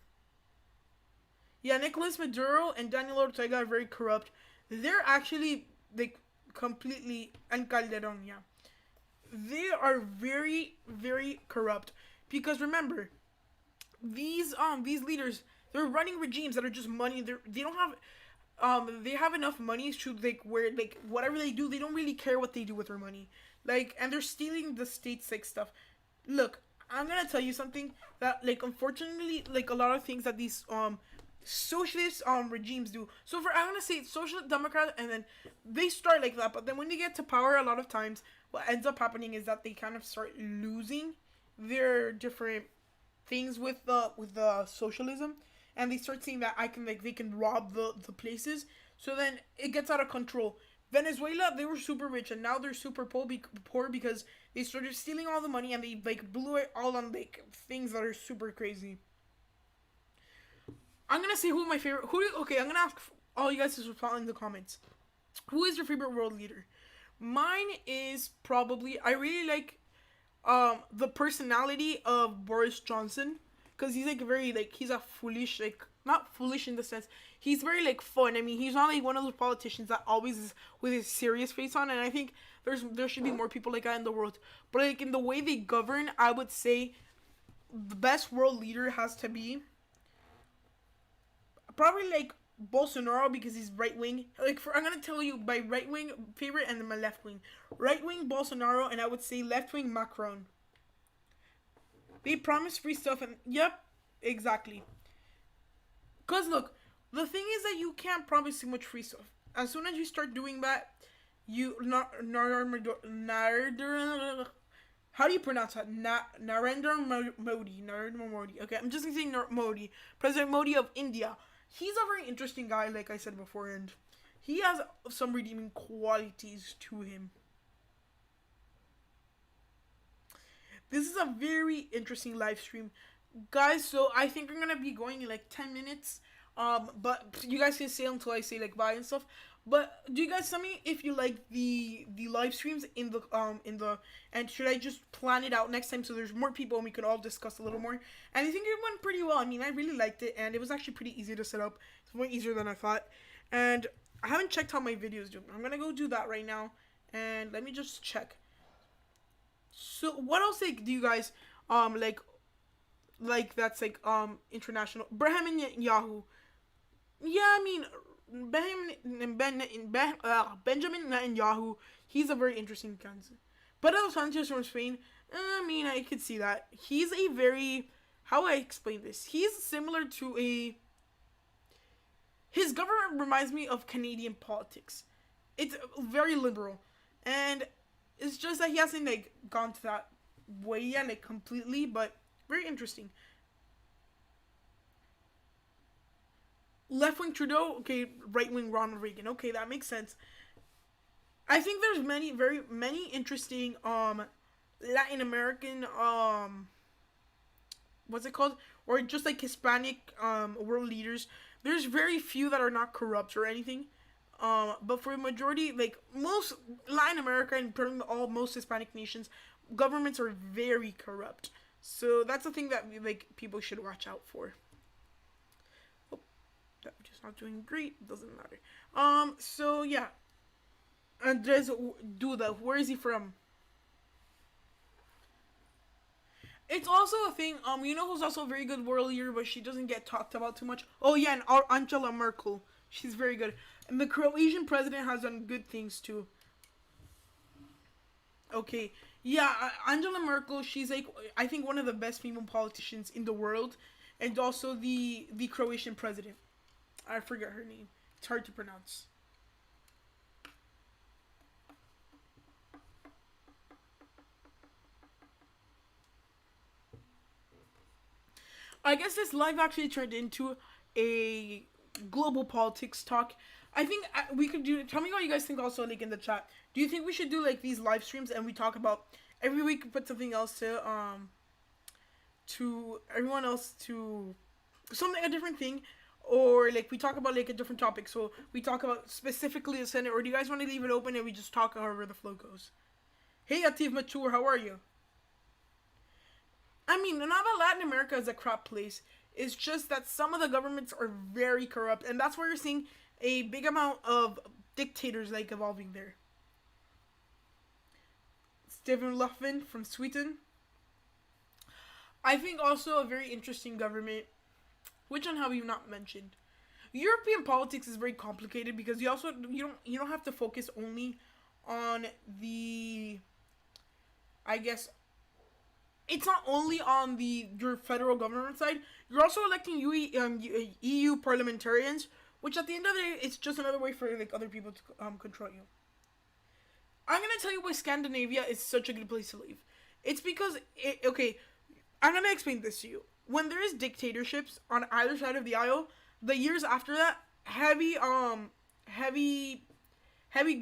Yeah, Nicolas Maduro and Daniel Ortega are very corrupt. They're actually like completely and Calderon, yeah. They are very, very corrupt. Because remember, these leaders they're running regimes that are just money. They don't have they have enough money to like where like whatever they do, they don't really care what they do with their money. Like and they're stealing the state's like stuff. Look, I'm gonna tell you something that like unfortunately like a lot of things that these socialist regimes do. So for I'm gonna say social democrat and then they start like that, but then when they get to power a lot of times what ends up happening is that they kind of start losing their different things with the socialism, and they start seeing that I can like they can rob the places. So then it gets out of control. Venezuela, they were super rich and now they're super poor because they started stealing all the money and they like blew it all on like things that are super crazy. I'm gonna say who my favorite. Okay, I'm gonna ask all you guys to respond in the comments. Who is your favorite world leader? Mine is probably, I really like the personality of Boris Johnson, because he's like very like, he's a foolish, like not foolish in the sense, he's very like fun. I mean, he's not like one of those politicians that always is with his serious face on, and I think there should be more people like that in the world. But like in the way they govern, I would say the best world leader has to be probably like Bolsonaro, because he's right wing. Like I'm gonna tell you my right wing favorite and then my left wing. Right wing Bolsonaro, and I would say left wing Macron. They promise free stuff, and yep, exactly. Cause look, the thing is that you can't promise too much free stuff. As soon as you start doing that, you how do you pronounce that? Narendra Modi. Narendra Modi. Okay, I'm just gonna say Modi. President Modi of India. He's a very interesting guy, like I said before, and he has some redeeming qualities to him. This is a very interesting live stream, guys. So I think I'm gonna be going in like 10 minutes. But you guys can stay until I say like bye and stuff. But do you guys tell me if you like the live streams in the and should I just plan it out next time so there's more people and we can all discuss a little more? And I think it went pretty well. I mean, I really liked it, and it was actually pretty easy to set up. It's way easier than I thought. And I haven't checked how my videos do. I'm gonna go do that right now, and let me just check. So what else like do you guys like that's like international Benjamin Yahoo? Yeah, I mean Benjamin Netanyahu. He's a very interesting candidate. But El Sanchez from Spain. I mean, I could see that. He's a very, how do I explain this? He's similar to a. His government reminds me of Canadian politics. It's very liberal, and it's just that he hasn't like gone to that way yet, like completely. But very interesting. Left wing Trudeau, okay. Right wing Ronald Reagan, okay, that makes sense. I think there's very many interesting Latin American what's it called, or just like Hispanic world leaders. There's very few that are not corrupt or anything. But for the majority, like most Latin America and pretty much all most Hispanic nations, governments are very corrupt. So that's a thing that like people should watch out for. Oh, that just not doing great. Doesn't matter. So yeah, Andres Duda. Where is he from? It's also a thing. You know who's also a very good world leader, but she doesn't get talked about too much. Oh yeah, and Angela Merkel. She's very good, and the Croatian president has done good things too. Okay, yeah, Angela Merkel. She's like I think one of the best female politicians in the world, and also the Croatian president. I forget her name. It's hard to pronounce. I guess this live actually turned into a global politics talk. I think we could do. Tell me what you guys think. Also, like in the chat, do you think we should do like these live streams and we talk about every week? Put something else to everyone else to something a different thing, or like we talk about like a different topic. So we talk about specifically the Senate, or do you guys want to leave it open and we just talk however the flow goes? Hey, Atif Mature, how are you? I mean, not that Latin America is a crap place. It's just that some of the governments are very corrupt, and that's why you're seeing a big amount of dictators like evolving there. Stephen Löfven from Sweden. I think also a very interesting government. Which one have you not mentioned? European politics is very complicated because you don't have to focus only on the, I guess, it's not only on the your federal government side. You're also electing EU parliamentarians, which at the end of the day, it's just another way for like other people to control you. I'm gonna tell you why Scandinavia is such a good place to live. It's because okay, I'm gonna explain this to you. When there is dictatorships on either side of the aisle, the years after that, heavy, heavy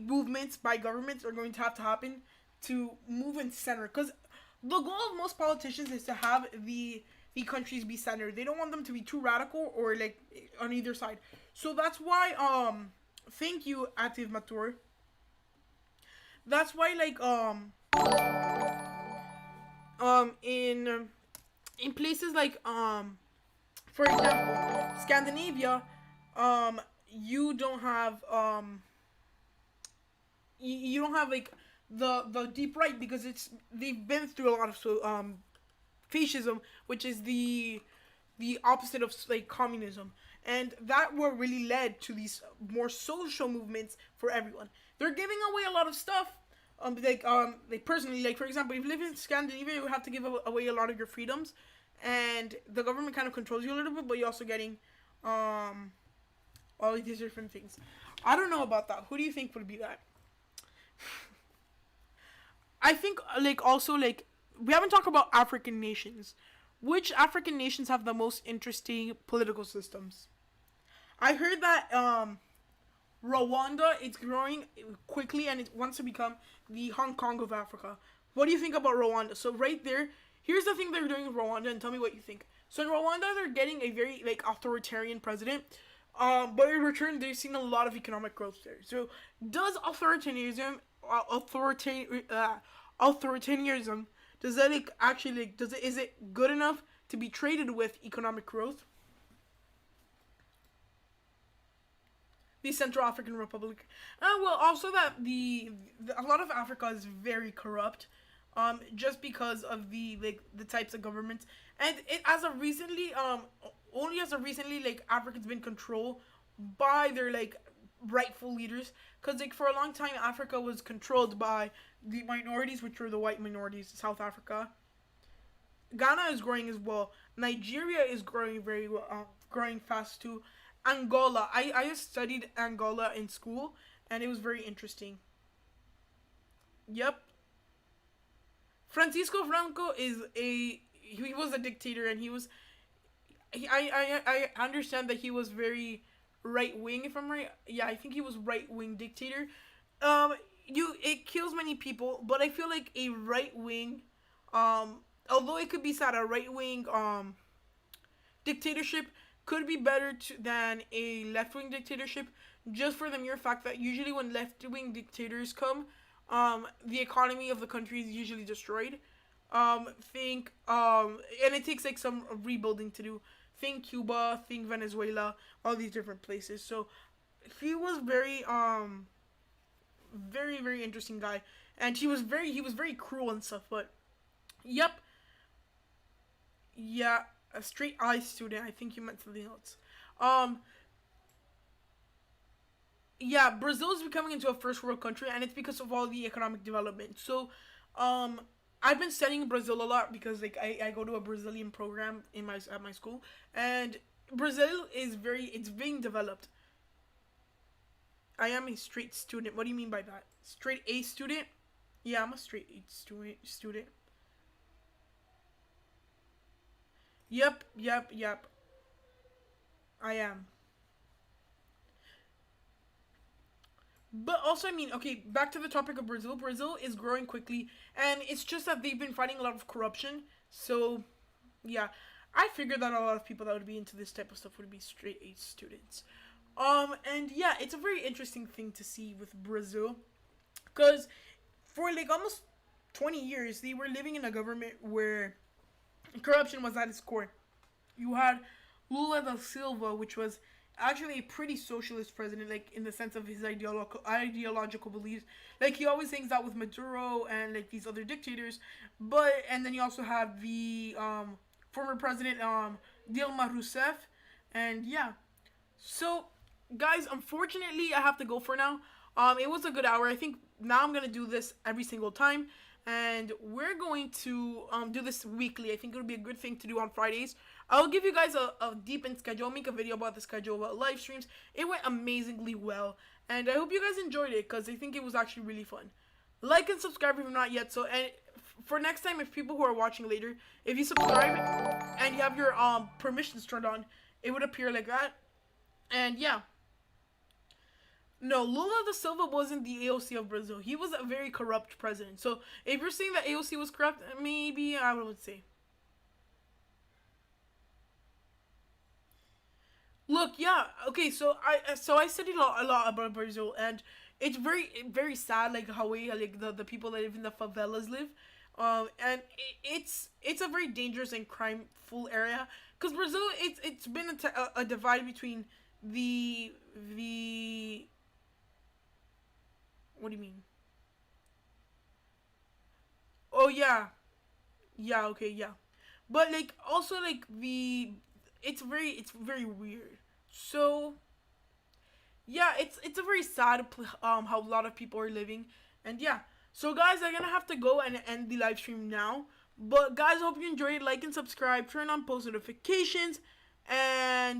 movements by governments are going to have to happen to move in center. Because the goal of most politicians is to have the countries be centered. They don't want them to be too radical or like on either side. So that's why thank you, Atif Matur. That's why like in places like for example Scandinavia, you don't have you don't have like the deep right because it's they've been through a lot of fascism, which is the opposite of like communism, and that what really led to these more social movements for everyone. They're giving away a lot of stuff. Like personally, like for example, if you live in Scandinavia, you have to give away a lot of your freedoms, and the government kind of controls you a little bit, but you're also getting um all these different things. I don't know about that. Who do you think would be that? I think like also like we haven't talked about African nations. Which African nations have the most interesting political systems? I heard that Rwanda is growing quickly and it wants to become the Hong Kong of Africa. What do you think about Rwanda? So right there, here's the thing they're doing in Rwanda, and tell me what you think. So in Rwanda, they're getting a very like authoritarian president, but in return, they've seen a lot of economic growth there. So does authoritarianism, does that like actually like does it is it good enough to be traded with economic growth? The Central African Republic. Well, also that a lot of Africa is very corrupt, just because of the types of governments, and it as of recently, only as of recently, like Africa's been controlled by their like rightful leaders, because like for a long time Africa was controlled by the minorities, which were the white minorities. South Africa, Ghana is growing as well. Nigeria is growing very well, growing fast too. Angola. I studied Angola in school, and it was very interesting. Yep. Francisco Franco is he was a dictator, and he was I understand that he was very right wing. If I'm right, yeah, I think he was right wing dictator. Um, you it kills many people, but I feel like a right wing, although it could be sad, a right wing dictatorship could be better than a left wing dictatorship, just for the mere fact that usually when left wing dictators come, the economy of the country is usually destroyed. And it takes like some rebuilding to do. Think Cuba, think Venezuela, all these different places. So he was very interesting guy, and he was very cruel and stuff. But yep, yeah, a straight I student. I think you meant something else. Um, yeah, Brazil is becoming into a first world country, and it's because of all the economic development. So, um, I've been studying Brazil a lot because like I go to a Brazilian program in my at my school, and Brazil is very it's being developed. I am a straight student. What do you mean by that? Straight A student? Yeah, I'm a straight A student. Yep. I am. But also, I mean, okay, back to the topic of Brazil. Brazil is growing quickly, and it's just that they've been fighting a lot of corruption. So, yeah, I figured that a lot of people that would be into this type of stuff would be straight A students. And yeah, it's a very interesting thing to see with Brazil, because for like almost 20 years, they were living in a government where corruption was at its core. You had Lula da Silva, which was actually a pretty socialist president, like in the sense of his ideological beliefs. Like he always hangs out with Maduro and like these other dictators, but and then you also have the former president Dilma Rousseff, and yeah. So, guys, unfortunately, I have to go for now. It was a good hour. I think now I'm gonna do this every single time, and we're going to do this weekly. I think it'll be a good thing to do on Fridays. I'll give you guys a deep in schedule. I'll make a video about the schedule, about live streams. It went amazingly well, and I hope you guys enjoyed it because I think it was actually really fun. Like and subscribe if you're not yet. So, and for next time, if people who are watching later, if you subscribe and you have your permissions turned on, it would appear like that. And yeah. No, Lula da Silva wasn't the AOC of Brazil. He was a very corrupt president. So if you're saying that AOC was corrupt, maybe I would say. Look, yeah, okay. So I studied a lot about Brazil, and it's very sad, like how we like the people that live in the favelas live, and it's a very dangerous and crime full area. Because Brazil, it's been a divide between the what do you mean? Oh yeah, yeah, okay, yeah, but like also like the it's very weird. So yeah, it's a very sad how a lot of people are living, and yeah. So guys, I'm gonna have to go and end the live stream now. But guys, I hope you enjoyed. Like and subscribe, turn on post notifications, and